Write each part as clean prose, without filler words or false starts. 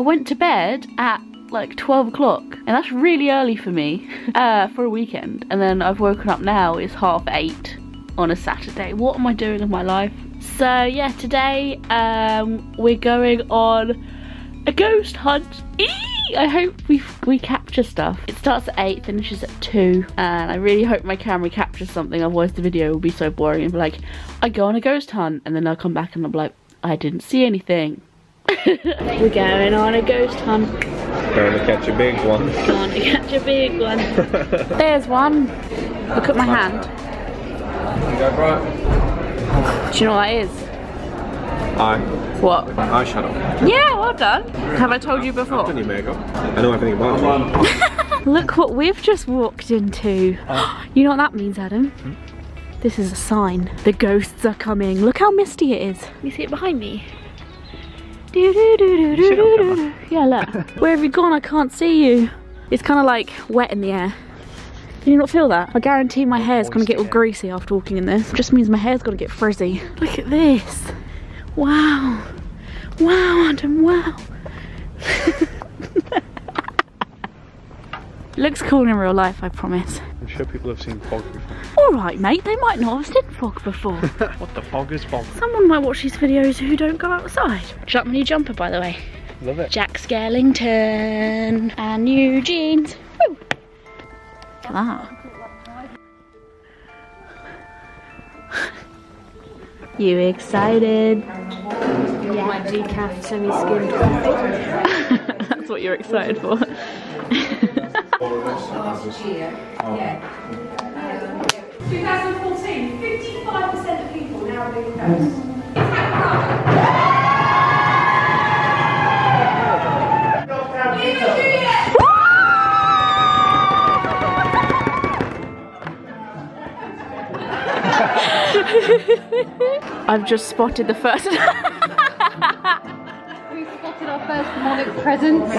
went to bed at like 12 o'clock, and that's really early for me for a weekend. And then I've woken up now, it's 8:30 on a Saturday. What am I doing with my life? So yeah, today we're going on a ghost hunt. I hope we capture stuff. It starts at 8, finishes at 2, and I really hope my camera captures something, otherwise the video will be so boring and be like, I go on a ghost hunt, and then I'll come back and I'll be like, I didn't see anything. We're going on a ghost hunt. Going to catch a big one. Going to catch a big one. There's one. Look at my hand. You go right. Do you know what that is? Eye. What? Eyeshadow. Yeah, well done. Have I told you before? Your makeup. I know everything about you. Look what we've just walked into. You know what that means, Adam? This is a sign. The ghosts are coming. Look how misty it is. You see it behind me? Yeah, look. Where have you gone? I can't see you. It's kind of like wet in the air. Can you not feel that? I guarantee my hair's gonna get all greasy after walking in this. It just means my hair's gonna get frizzy. Look at this. Wow. Wow, Adam, wow. Looks cool in real life, I promise. I'm sure people have seen fog before. Alright, mate, they might not have seen fog before. What the fog is fog? Someone might watch these videos who don't go outside. Shop my new jumper, by the way. Love it. Jack Skellington and new jeans. Woo. Look at that. You excited? Yeah. My decaf semi-skimmed coffee. That's what you're excited for. Last year, 2014, 55% of people now live in ghosts. Is that I've just spotted the first. We've spotted our first demonic presence.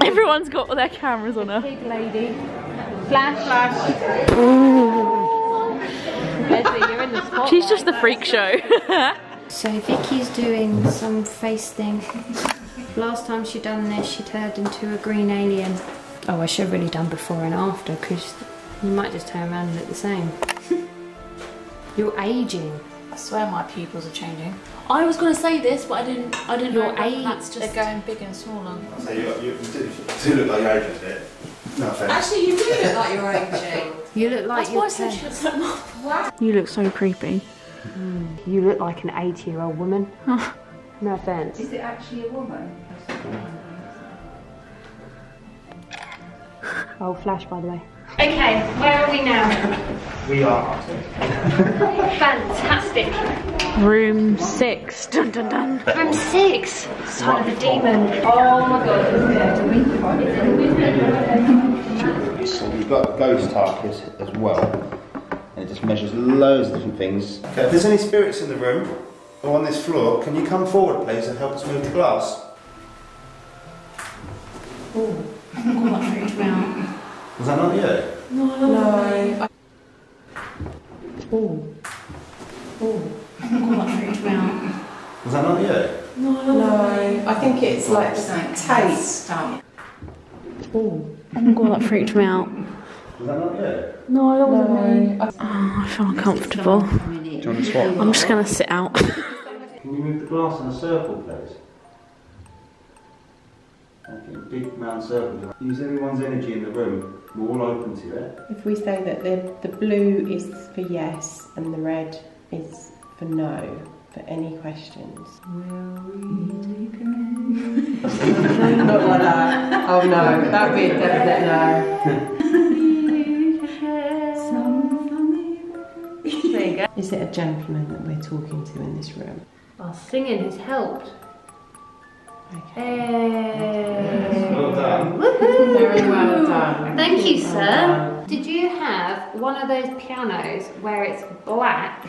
Everyone's got their cameras on her. Big lady. Flash. Leslie, you're in the spotlight. She's just the freak show. So Vicky's doing some face thing. Last time she done this, she turned into a green alien. Oh, I should have really done before and after, because you might just turn around and look the same. You're aging. I swear my pupils are changing. I was going to say this, but I didn't Your know age, that's just... They're going bigger and smaller. So you do look like you're aging a bit. No offense. Actually, you do look like you're aging. You look like That's you're why I said she looks like Mum. You look so creepy. You look like an 80-year-old woman. No offense. Is it actually a woman? Oh, Flash, by the way. Okay, where are we now? We are. Fantastic. Room 6. Dun dun dun. Room 6. Sign of the demon. Oh my god. So we've got a ghost target as well. And it just measures loads of different things. Okay, if there's any spirits in the room or on this floor, can you come forward please and help us move the glass? Oh, that freaked me out. Was that not you? No. Oh, that freaked me out. Was that not you? No, I think it's like tape. Oh my god, that freaked me out. Was that not you? No, that wasn't me. Oh, I feel uncomfortable. Do you want to swap? I'm just gonna sit out. Can you move the glass in a circle please? Okay, big round circle. Use everyone's energy in the room. We're all open to it. If we say that the blue is for yes and the red is for no, for any questions. Not like that. Oh no, that would be a definite no. There you go. Is it a gentleman that we're talking to in this room? Our singing has helped. Okay. Hey. Well done. Woohoo! Very well done. Thank you, Well sir. done. Did you have one of those pianos where it's black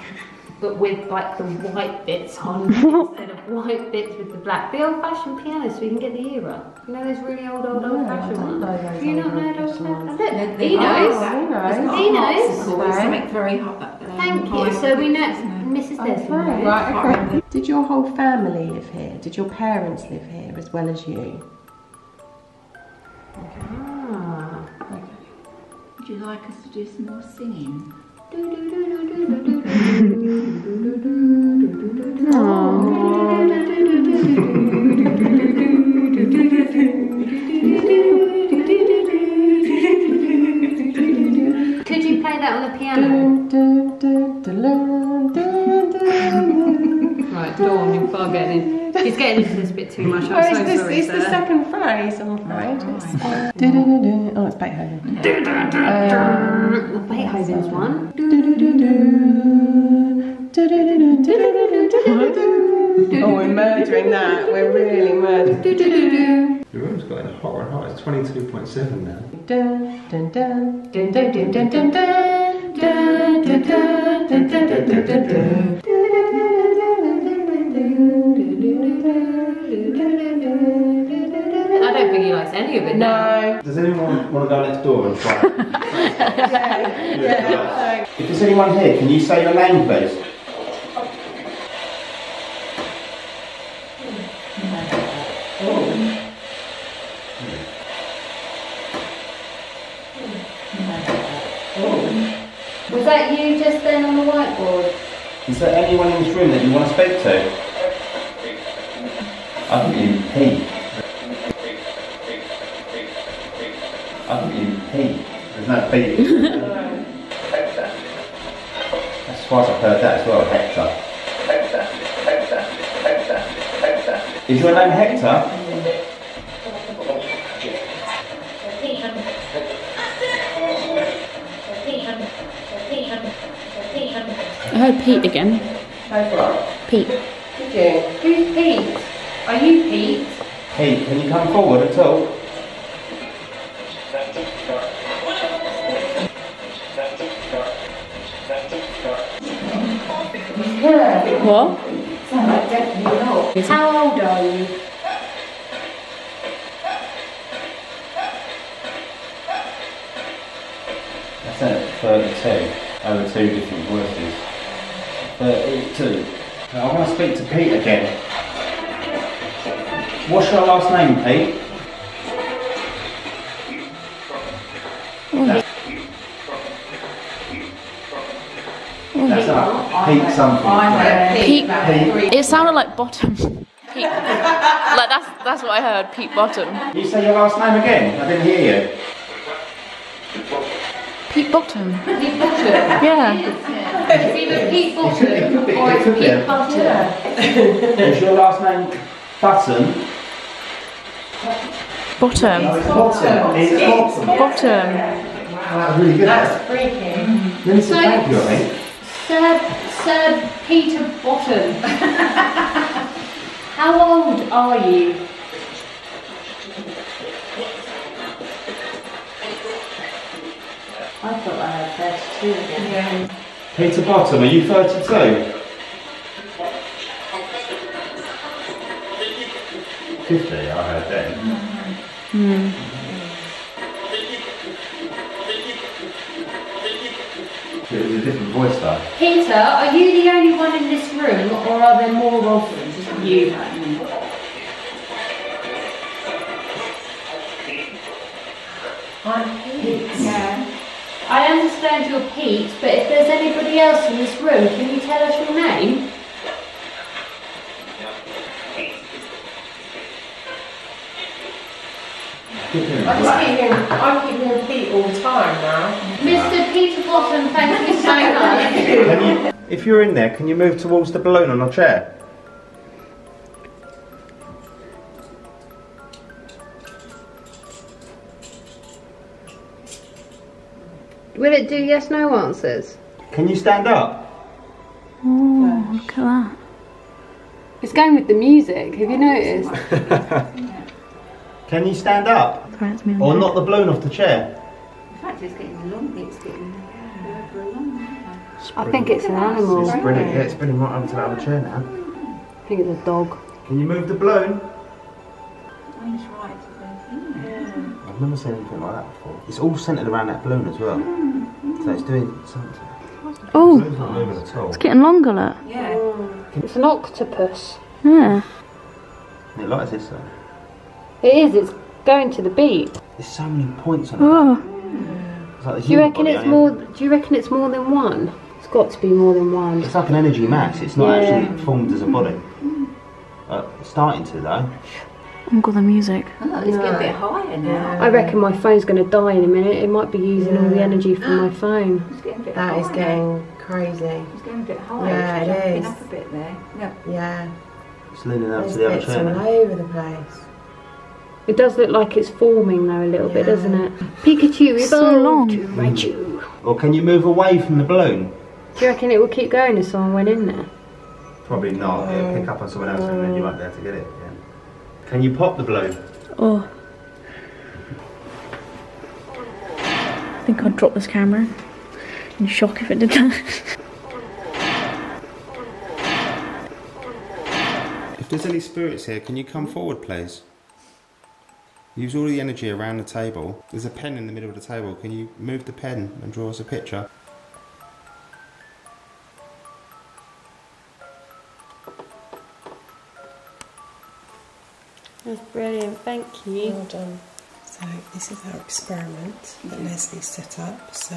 but with like the white bits on instead of white bits with the black? The old-fashioned piano so we can get the era. You know those really old-fashioned ones? Do you not know those old-fashioned ones? Look, he knows. Oh, He knows. Something very hot. thank you. So we know Mrs. Desmond. Right, okay. Did your whole family live here? Did your parents live here as well as you? Ah. Okay. Would you like us to do some more singing? Could you play that on the piano? Right, Dawn, you're far getting in. She's getting into this bit too much. I'm so sorry, it's sir. the second phrase, I'm afraid. Oh, it's Beethoven. Beethoven's one. Oh, we're murdering that. We're really murdering. The room's getting hotter and hotter. It's 22.7 now. Dun, dun, dun, dun, dun, dun, dun, dun, dun, dun, dun, dun, dun, dun, dun, dun. I don't think he likes any of it now. No. Does anyone want to go next door and try it? Yeah. If there's anyone here, can you say your name, please? Was that you just then on the whiteboard? Is there anyone in this room that you want to speak to? I think you Pete. I think you Pete. There's no Pete. That's twice I've heard that as well, Hector. Is your name Hector? I heard Pete again. Pete. Did you? Who's Pete? Are you Pete? Pete, can you come forward at all? What? How old are you? That's at 32. Over 2 different voices. 32. Now, I want to speak to Pete again. What's your last name, Pete? That's not Pete something. Pete. Pete. It sounded like bottom. Pete. Like that's what I heard. Pete Bottom. Can you say your last name again? I didn't hear you. Pete Bottom. Pete Bottom? Yeah. It's either Pete Bottom or it's Pete Bottom. Is your last name Button? Bottom. No, it's Bottom. It's Bottom. Bottom. Wow, that was really good. That's freaky. Let me say thank you, I think. Sir Peter Bottom. How old are you? I thought I had 32 again. Peter Bottom, are you 32? 50, I heard then. It was a different voice though. Peter, are you the only one in this room or are there more of you? I'm Pete. Yeah. I understand you're Pete, but if there's anybody else in this room, can you tell us your name? I keep hearing Pete all the time now. Mr. Peter Bottom, thank you so much. Can you, if you're in there, can you move towards the balloon on a chair? Will it do yes no answers? Can you stand up? Oh, look at that. It's going with the music, have you noticed? Can you stand up? Or knock the balloon off the chair? In fact, it's getting long. It's getting over long. I think it's an animal. It's sprinting, yeah, it's spinning right over to that other chair now. I think it's a dog. Can you move the balloon? Mine's right to the thing. I've never seen anything like that before. It's all centred around that balloon as well. So it's doing something. Oh, It's not moving at all. it's getting longer, look. Yeah. It's an octopus. Yeah. It likes this though. It is, it's going to the beat. There's so many points on it. Oh, It's like the Do you human reckon body, it's more? Do you reckon it's more than one? It's got to be more than one. It's like an energy mass. It's not Yeah. actually formed as a body. It's starting to though. I've got the music. Oh, it's getting a bit higher now. I reckon my phone's going to die in a minute. It might be using all the energy from my phone. It's getting a bit That is higher. getting crazy. It's getting a bit higher. Yeah, It's it jumping is. up a bit there. Yeah. Yeah. It's leaning out There's to the other bits chair all now. over the place. It does look like it's forming though a little bit, Yeah. doesn't it? Pikachu evolved So long. to Raichu. Or can you move away from the balloon? Do you reckon it will keep going if someone went in there? Probably not. It'll pick up on someone else and then you won't be able to get it again. Can you pop the balloon? Oh. I think I'd drop this camera. In shock if it did that. If there's any spirits here, can you come forward, please? Use all the energy around the table. There's a pen in the middle of the table. Can you move the pen and draw us a picture? That's brilliant, thank you. Well done. So this is our experiment that Leslie set up. So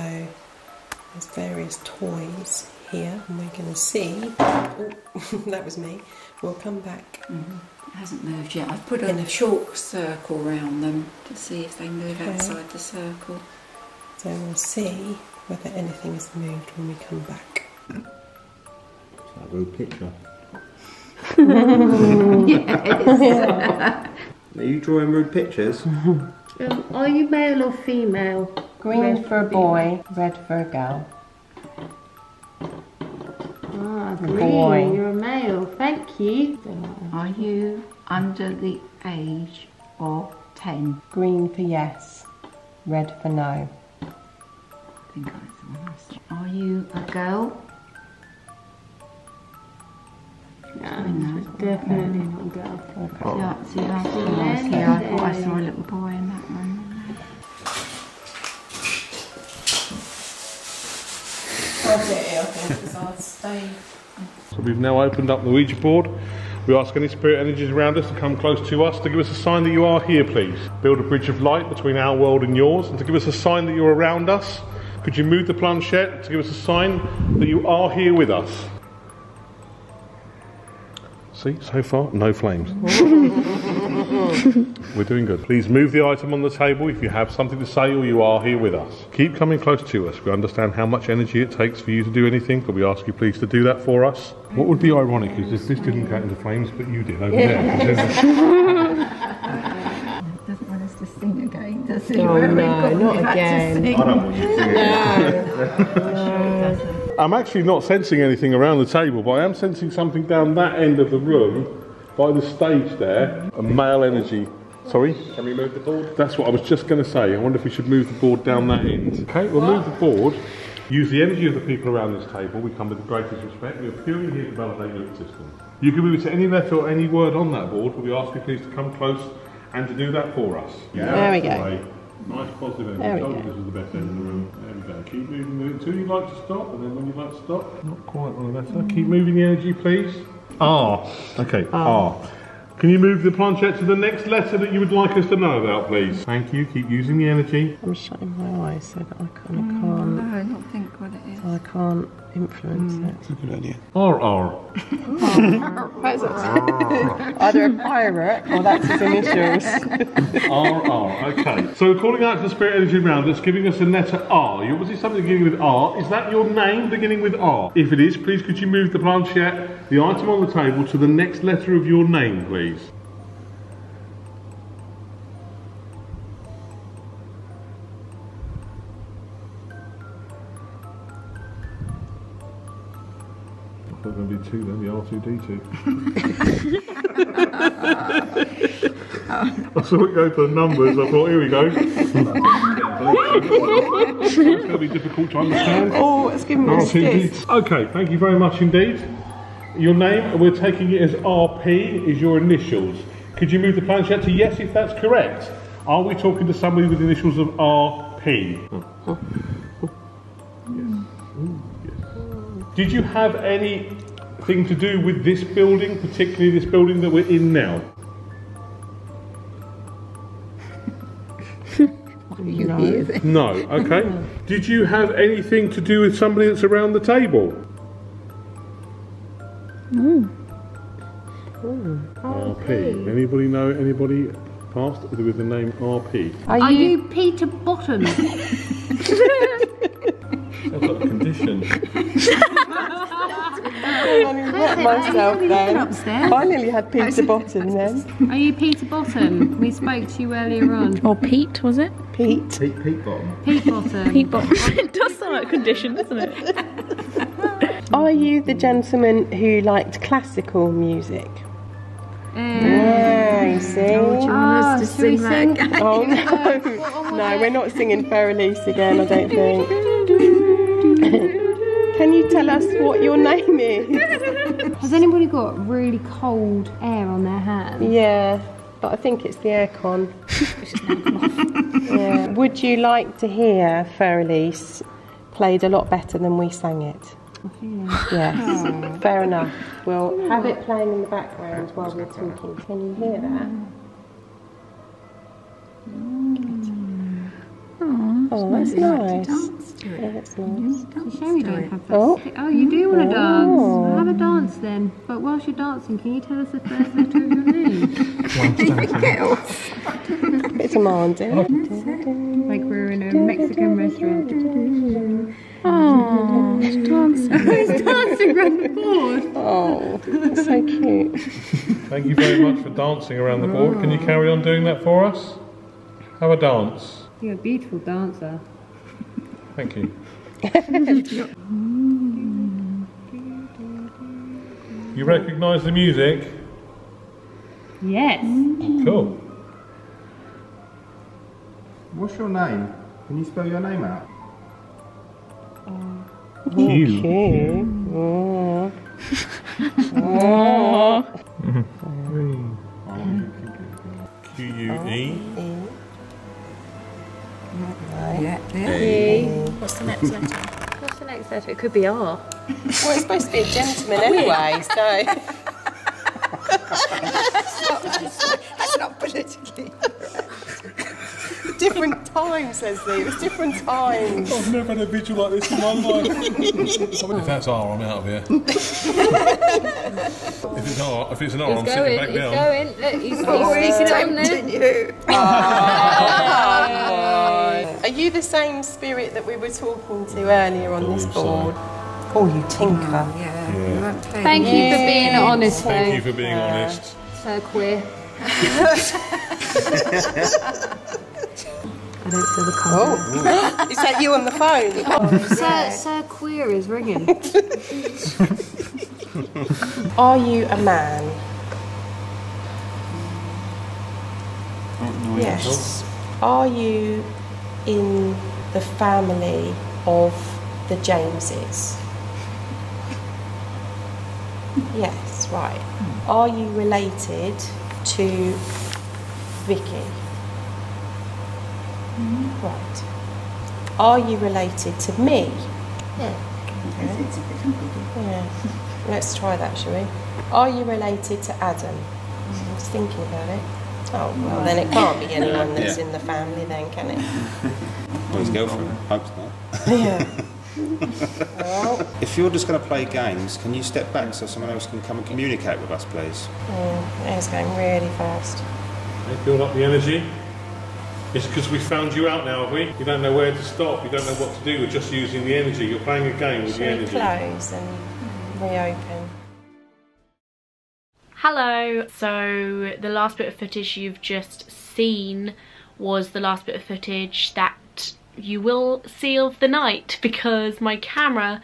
there's various toys here, and we're going to see. Oh, that was me. We'll come back. It hasn't moved yet. I've put In a a- chalk circle round them to see if they move Okay. outside the circle. So we'll see whether anything has moved when we come back. It's like a real picture. Are you drawing rude pictures? Are you male or female? Green Red for a boy, red for a girl. Ah, A green, boy. you're a male, thank you. Are you under the age of 10? Green for yes, red for no. I think that's the one I saw. Are you a girl? No, it's definitely not a girl. Yeah, see, I thought I saw a little boy in that one. So we've now opened up the Ouija board. We ask any spirit energies around us to come close to us to give us a sign that you are here, please. Build a bridge of light between our world and yours, and to give us a sign that you're around us. Could you move the planchette to give us a sign that you are here with us? See, so far, no flames. We're doing good. Please move the item on the table if you have something to say or you are here with us. Keep coming close to us. We understand how much energy it takes for you to do anything, but we ask you please to do that for us. What would be ironic is if this didn't go into flames, but you did over there. Doesn't want us to sing again, does it? Oh, no, not again. I don't want you to do it. I'm actually not sensing anything around the table, but I am sensing something down that end of the room by the stage there. A male energy. Sorry? Can we move the board? That's what I was just going to say. I wonder if we should move the board down that end. Okay, we'll move the board. Use the energy of the people around this table. We come with the greatest respect. We're purely here to validate your existence. You can move it to any letter or any word on that board, but we ask you please to come close and to do that for us. There we go. Right. Nice positive energy. There we Told you go. this was the best end in the room. There we go. Keep moving with it until you'd like to stop, and then when you'd like to stop. Not quite on the letter. Keep moving the energy, please. R. Okay, R. Can you move the planchette to the next letter that you would like us to know about, please? Thank you. Keep using the energy. I'm shutting my eyes so that I can't, No, I don't think what it is. I can't influence it. That's a good idea. R. That's either a pirate or that's his initials. R. Okay. So we're calling out to the spirit energy around us, giving us a letter R. You obviously something beginning with R. Is that your name beginning with R? If it is, please could you move the planchette, the item on the table, to the next letter of your name, please? I thought going to be two then, the R2D2. I saw it go for the numbers, I thought, here we go. It's going to be difficult to understand. Oh, it's giving me a R2D2. stiff. Okay, thank you very much indeed. Your name, we're taking it as RP, is your initials. Could you move the planchette to yes if that's correct? Are we talking to somebody with the initials of RP? Did you have anything to do with this building, particularly this building that we're in now? No, okay. Did you have anything to do with somebody that's around the table? RP. Anybody know anybody past with the name RP? Are you Peter Bottom? I've got a condition. I wet myself then. Upstairs. I nearly had Peter Bottom then. Are you Peter Bottom? We spoke to you earlier on. Or Pete, was it? Pete. Pete Bottom. Pete Bottom. Pete Bottom. It does sound like a condition, doesn't it? Are you the gentleman who liked classical music? Yeah, you see? Oh, should we sing? Oh no, no, we're not singing Fer-Elise again, I don't think. Can you tell us what your name is? Has anybody got really cold air on their hands? Yeah, but I think it's the aircon. Yeah. Would you like to hear Fer-Elise played a lot better than we sang it? Yes, fair enough. We'll have it playing in the background while we're talking. Can you hear that? Oh, that's nice. Yeah, that's nice. It's a shame you don't have that. Oh. Oh, you do want to dance? Have a dance then. But whilst you're dancing, can you tell us the first letter of your name? It's demanding. Like we're in a Mexican restaurant. Oh, it's dancing. Who's dancing around the board? Oh, it's so cute. Thank you very much for dancing around the board. Can you carry on doing that for us? Have a dance. You're a beautiful dancer. Thank you. You recognise the music? Yes. Cool. What's your name? Can you spell your name out? Q. Oh. Q-U-E. What's the next letter? What's the next letter? It could be R. Well, it's supposed to be a gentleman anyway, so. That's not politically correct. Different times, Leslie. It was different times. I've never had a visual like this in my life. If that's R, I'm out of here. If it's an R, I'm sitting back down. He's going. You. Are you the same spirit that we were talking to earlier on this board? Oh, you tinker. Yeah. You won't play. Thank you for being honest, Thank you for being honest. So queer. I don't feel the confidence. Oh, is that you on the phone? Sir Queer is ringing. Are you a man? Yes. Are you in the family of the Jameses? Yes, right. Are you related to Vicky? Right. Are you related to me? Yeah. Let's try that, shall we? Are you related to Adam? I was thinking about it. Oh, well, then it can't be anyone that's in the family then, can it? Well, his girlfriend. Hopes not. Yeah. Well, If you're just going to play games, can you step back so someone else can come and communicate with us, please? it's going really fast. Okay, build up the energy. It's because we found you out now, have we? You don't know where to stop, you don't know what to do, we're just using the energy. You're playing a game with the Shall we energy. close and reopen? Hello. So the last bit of footage you've just seen was the last bit of footage that you will see of the night because my camera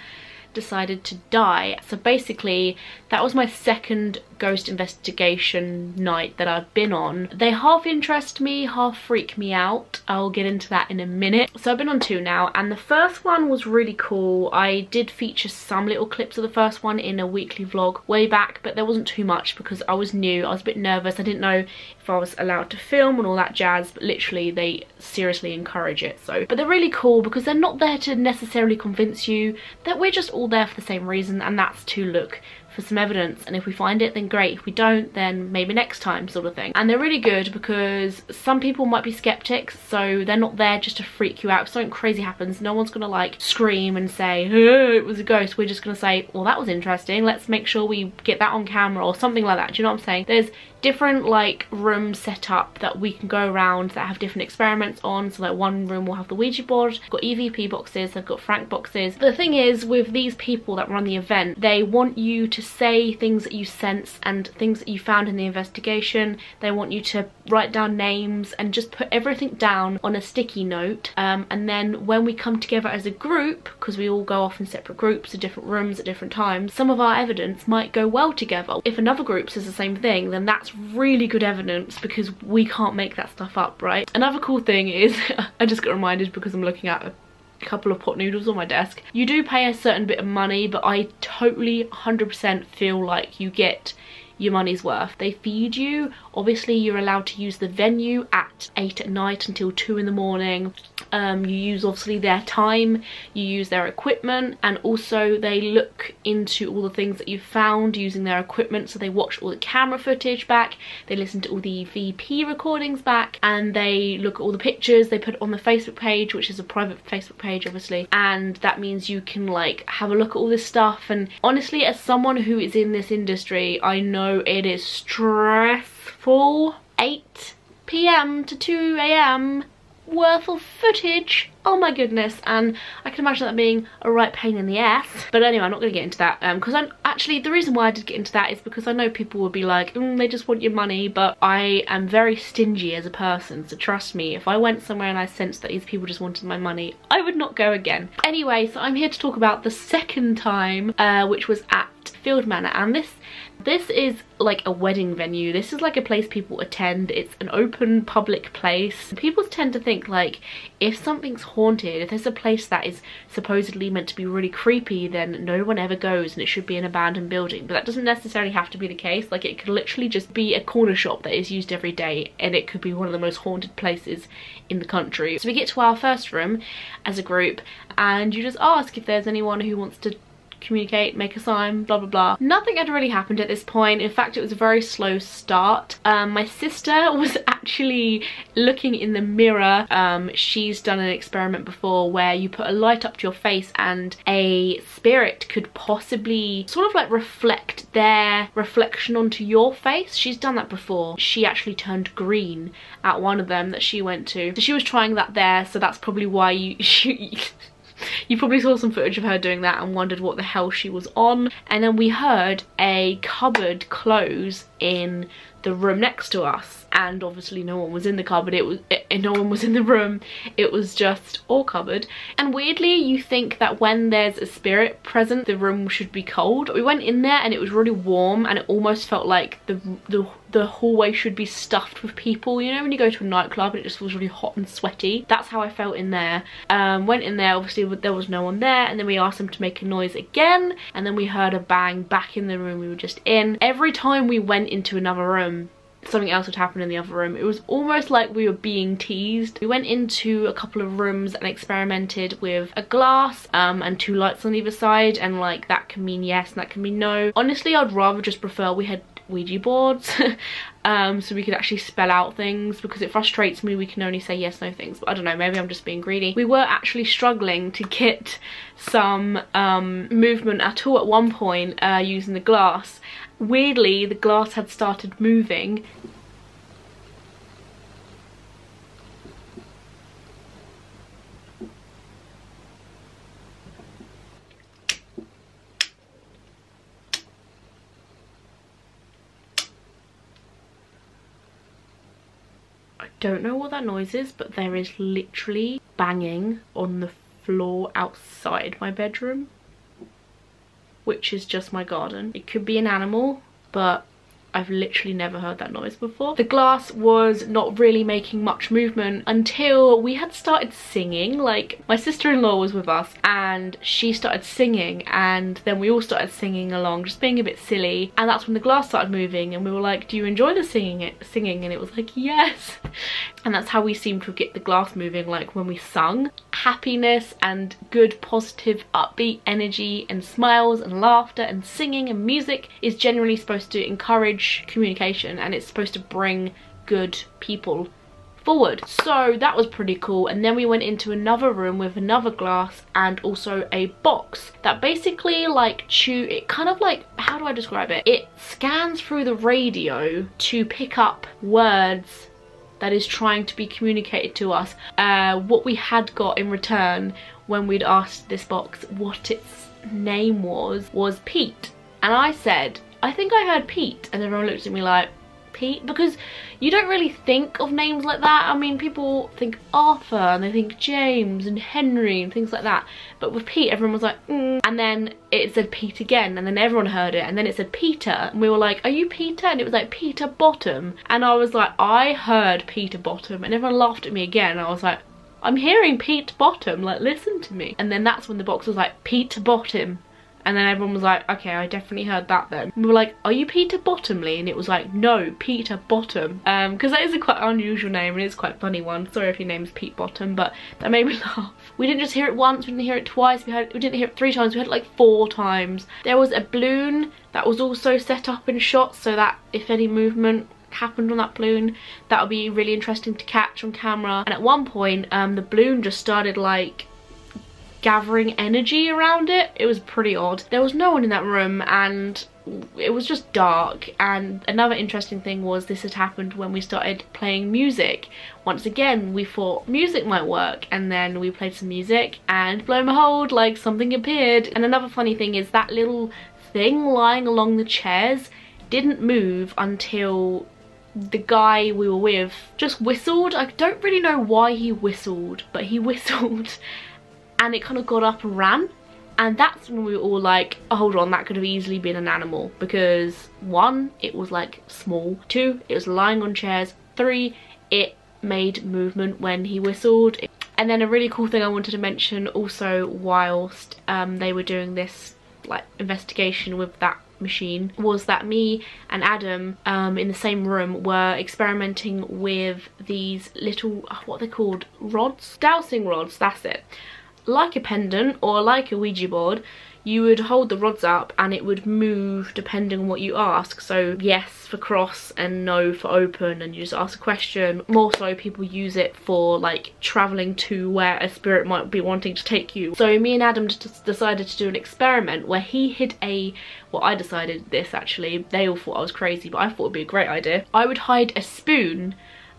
decided to die. So basically that was my second ghost investigation night that I've been on. They half interest me, half freak me out. I'll get into that in a minute. So I've been on 2 now, and the first one was really cool. I did feature some little clips of the first one in a weekly vlog way back, but there wasn't too much because I was new. I was a bit nervous. I didn't know if I was allowed to film and all that jazz, but literally they seriously encourage it. So, but they're really cool because they're not there to necessarily convince you that we're just all all there for the same reason, and that's to look for some evidence, and if we find it then great, if we don't then maybe next time, sort of thing. And they're really good because some people might be skeptics, so they're not there just to freak you out. If something crazy happens, no one's gonna like scream and say, oh, it was a ghost. We're just gonna say, well, that was interesting, let's make sure we get that on camera, or something like that. Do you know what I'm saying? There's different like rooms set up that we can go around that have different experiments on. So like one room will have the Ouija board, they've got EVP boxes, they've got Frank boxes. The thing is with these people that run the event, they want you to say things that you sense and things that you found in the investigation. They want you to write down names and just put everything down on a sticky note, and then when we come together as a group, because we all go off in separate groups to different rooms at different times, some of our evidence might go well together. If another group says the same thing, then that's really good evidence because we can't make that stuff up, right? Another cool thing is I just got reminded because I'm looking at a couple of pot noodles on my desk. You do pay a certain bit of money, but I totally 100% feel like you get your money's worth. They feed you. Obviously you're allowed to use the venue at 8 at night until 2 in the morning. You use obviously their time, you use their equipment, and also they look into all the things that you've found using their equipment. So they watch all the camera footage back, they listen to all the VP recordings back, and they look at all the pictures, they put it on the Facebook page, which is a private Facebook page obviously, and that means you can like have a look at all this stuff. And honestly, as someone who is in this industry, I know it is stressful. 8 PM to 2 AM worth of footage, oh my goodness, and I can imagine that being a right pain in the ass. But anyway, I'm not going to get into that because I'm actually, the reason why I did get into that is because I know people would be like, they just want your money, but I am very stingy as a person, so trust me, if I went somewhere and I sensed that these people just wanted my money, I would not go again. Anyway, so I'm here to talk about the second time, which was at Field Manor, and this is like a wedding venue. This is like a place people attend. It's an open public place. People tend to think like if something's haunted, if there's a place that is supposedly meant to be really creepy, then no one ever goes and it should be an abandoned building. But that doesn't necessarily have to be the case. Like it could literally just be a corner shop that is used every day, and it could be one of the most haunted places in the country. So we get to our first room as a group, and you just ask if there's anyone who wants to communicate, make a sign, blah blah blah. Nothing had really happened at this point. In fact, it was a very slow start. My sister was actually looking in the mirror. She's done an experiment before where you put a light up to your face and a spirit could possibly sort of like reflect their reflection onto your face. She's done that before. She actually turned green at one of them that she went to. So she was trying that there, so that's probably why you probably saw some footage of her doing that and wondered what the hell she was on. And then we heard a cupboard close in the room next to us, and obviously no one was in the cupboard. No one was in the room. It was just all cupboard. And weirdly, you think that when there's a spirit present, the room should be cold. We went in there and it was really warm, and it almost felt like the hallway should be stuffed with people. You know when you go to a nightclub and it just feels really hot and sweaty? That's how I felt in there. Went in there, obviously there was no one there, and then we asked them to make a noise again, and then we heard a bang back in the room we were just in. Every time we went into another room, something else would happen in the other room. It was almost like we were being teased. We went into a couple of rooms and experimented with a glass and 2 lights on either side, and like that can mean yes and that can mean no. Honestly, I'd rather just prefer we had Ouija boards so we could actually spell out things, because it frustrates me we can only say yes no things. But I don't know, maybe I'm just being greedy. We were actually struggling to get some movement at all at one point using the glass. Weirdly, the glass had started moving. I don't know what that noise is, but there is literally banging on the floor outside my bedroom, which is just my garden. It could be an animal, but I've literally never heard that noise before. The glass was not really making much movement until we had started singing. Like, my sister-in-law was with us and she started singing, and then we all started singing along, just being a bit silly, and that's when the glass started moving, and we were like, do you enjoy the singing? And it was like, yes. And that's how we seemed to get the glass moving, like when we sung. Happiness and good, positive, upbeat energy and smiles and laughter and singing and music is generally supposed to encourage communication, and it's supposed to bring good people forward. So that was pretty cool. And then we went into another room with another glass and also a box that basically like it kind of like, how do I describe it? It scans through the radio to pick up words that is trying to be communicated to us. What we had got in return when we'd asked this box what its name was Pete. And I said, I think I heard Pete. And everyone looked at me like, Pete? Because you don't really think of names like that. I mean, people think Arthur and they think James and Henry and things like that. But with Pete, everyone was like, And then it said Pete again, and then everyone heard it, and then it said Peter. And we were like, are you Peter? And it was like, Peter Bottom. And I was like, I heard Peter Bottom. And everyone laughed at me again. And I was like, I'm hearing Pete Bottom, like, listen to me. And then that's when the box was like, Peter Bottom. And then everyone was like, okay, I definitely heard that then. And we were like, are you Peter Bottomley? And it was like, no, Peter Bottom. Because that is a quite unusual name, and it's quite a funny one. Sorry if your name's Pete Bottom, but that made me laugh. We didn't just hear it once, we didn't hear it twice, we didn't hear it 3 times, we heard it like 4 times. There was a balloon that was also set up in shots so that if any movement happened on that balloon, that would be really interesting to catch on camera. And at one point, the balloon just started like gathering energy around it. It was pretty odd. There was no one in that room and it was just dark. And another interesting thing was this had happened when we started playing music. Once again, we thought music might work, and then we played some music and lo and behold, like, something appeared. And another funny thing is that little thing lying along the chairs didn't move until the guy we were with just whistled. I don't really know why he whistled, but he whistled. And it kind of got up and ran, and that's when we were all like, oh, hold on, that could have easily been an animal, because 1, it was like small, 2, it was lying on chairs, 3, it made movement when he whistled. And then a really cool thing I wanted to mention also whilst they were doing this like investigation with that machine was that me and Adam in the same room were experimenting with these little, what are they called, rods? Dowsing rods, that's it. Like a pendant or like a Ouija board, you would hold the rods up and it would move depending on what you ask. So yes for cross and no for open, and you just ask a question. More so people use it for like traveling to where a spirit might be wanting to take you. So me and Adam just decided to do an experiment where he hid I decided this actually, they all thought I was crazy, but I thought it would be a great idea. I would hide a spoon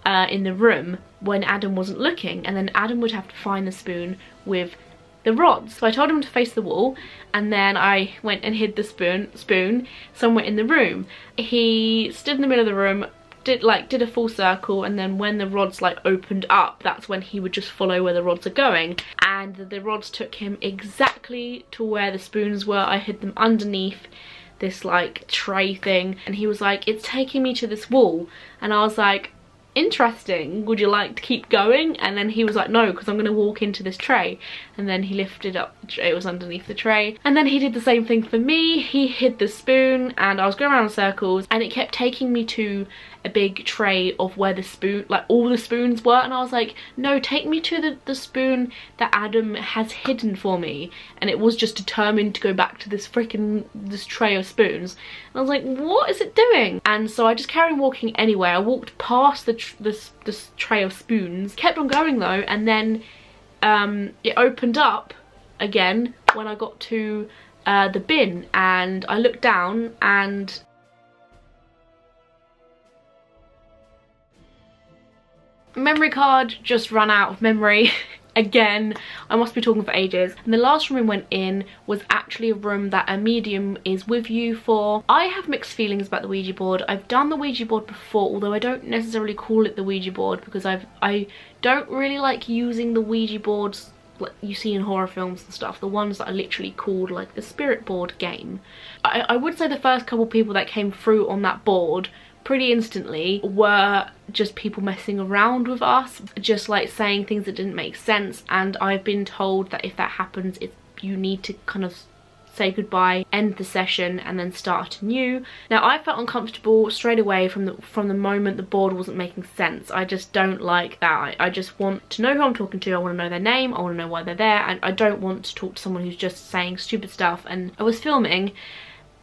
in the room when Adam wasn't looking, and then Adam would have to find the spoon with the rods. So I told him to face the wall, and then I went and hid the spoon somewhere in the room. He stood in the middle of the room, did a full circle, and then when the rods like opened up, that's when he would just follow where the rods are going. And the rods took him exactly to where the spoons were. I hid them underneath this like tray thing, and he was like, it's taking me to this wall. And I was like, interesting, would you like to keep going? And then he was like, no, because I'm going to walk into this tray. And then he lifted up, it was underneath the tray. And then he did the same thing for me. He hid the spoon, and I was going around in circles, and it kept taking me to a big tray of where the spoon, like all the spoons were. And I was like, no, take me to the spoon that Adam has hidden for me. And it was just determined to go back to this tray of spoons. And I was like, what is it doing? And so I just carried on walking anyway. I walked past this tray of spoons, kept on going though, and then it opened up again when I got to the bin, and I looked down and memory card just ran out of memory. Again, I must be talking for ages. And the last room we went in was actually a room that a medium is with you for. I have mixed feelings about the Ouija board. I've done the Ouija board before, although I don't necessarily call it the Ouija board because I don't really like using the Ouija boards like you see in horror films and stuff, the ones that are literally called like the spirit board game. I would say the first couple people that came through on that board pretty instantly were just people messing around with us, just like saying things that didn't make sense, and I've been told that if that happens, you need to kind of say goodbye, end the session, and then start anew. Now I felt uncomfortable straight away from the moment the board wasn't making sense. I just don't like that. I just want to know who I'm talking to. I want to know their name, I want to know why they're there, and I don't want to talk to someone who's just saying stupid stuff. And I was filming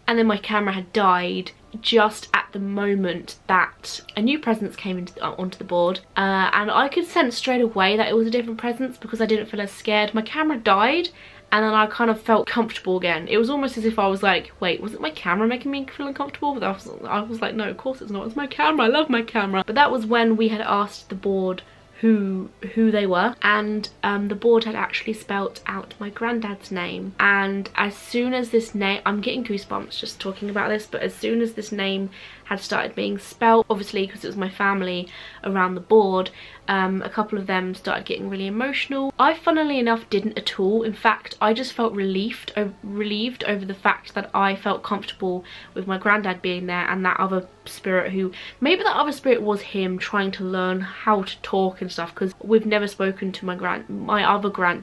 and then my camera had died just at the moment that a new presence came onto the board, and I could sense straight away that it was a different presence because I didn't feel as scared. My camera died and then I kind of felt comfortable again. It was almost as if I was like, wait, was it my camera making me feel uncomfortable? But I was like, no, of course it's not, it's my camera, I love my camera. But that was when we had asked the board who they were, and the board had actually spelt out my granddad's name. And as soon as this name, I'm getting goosebumps just talking about this, but as soon as this name had started being spelt, obviously because it was my family around the board, a couple of them started getting really emotional. I, funnily enough, didn't at all. In fact, I just felt relieved over the fact that I felt comfortable with my granddad being there, and that other spirit who, maybe that other spirit was him trying to learn how to talk and stuff, because we've never spoken to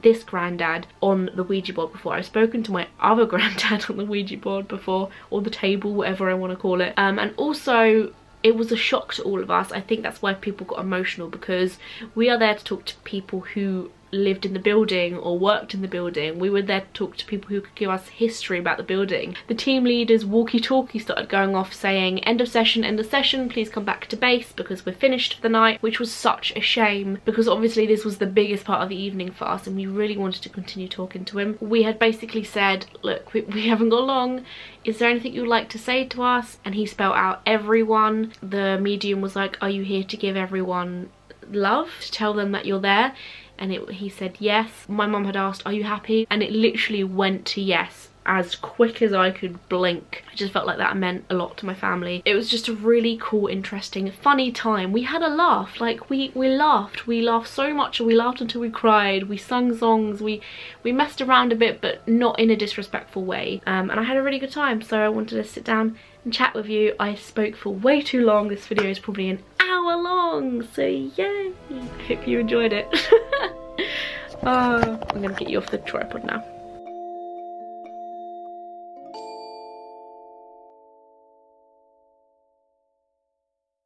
this granddad on the Ouija board before. I've spoken to my other granddad on the Ouija board before, or the table, whatever I want to call it, and also it was a shock to all of us. I think that's why people got emotional, because we are there to talk to people who lived in the building or worked in the building. We were there to talk to people who could give us history about the building. The team leaders walkie-talkie started going off saying, end of session, please come back to base because we're finished for the night, which was such a shame because obviously this was the biggest part of the evening for us and we really wanted to continue talking to him. We had basically said, look, we haven't got long, is there anything you'd like to say to us? And he spelled out everyone. The medium was like, are you here to give everyone love, to tell them that you're there? And he said yes. My mum had asked, are you happy? And it literally went to yes as quick as I could blink. I just felt like that meant a lot to my family. It was just a really cool, interesting, funny time. We had a laugh, like we laughed so much, and we laughed until we cried. We sung songs, we messed around a bit, but not in a disrespectful way. And I had a really good time, so I wanted to sit down and chat with you. I spoke for way too long. This video is probably an hour long, so yay! I hope you enjoyed it. I'm gonna get you off the tripod now.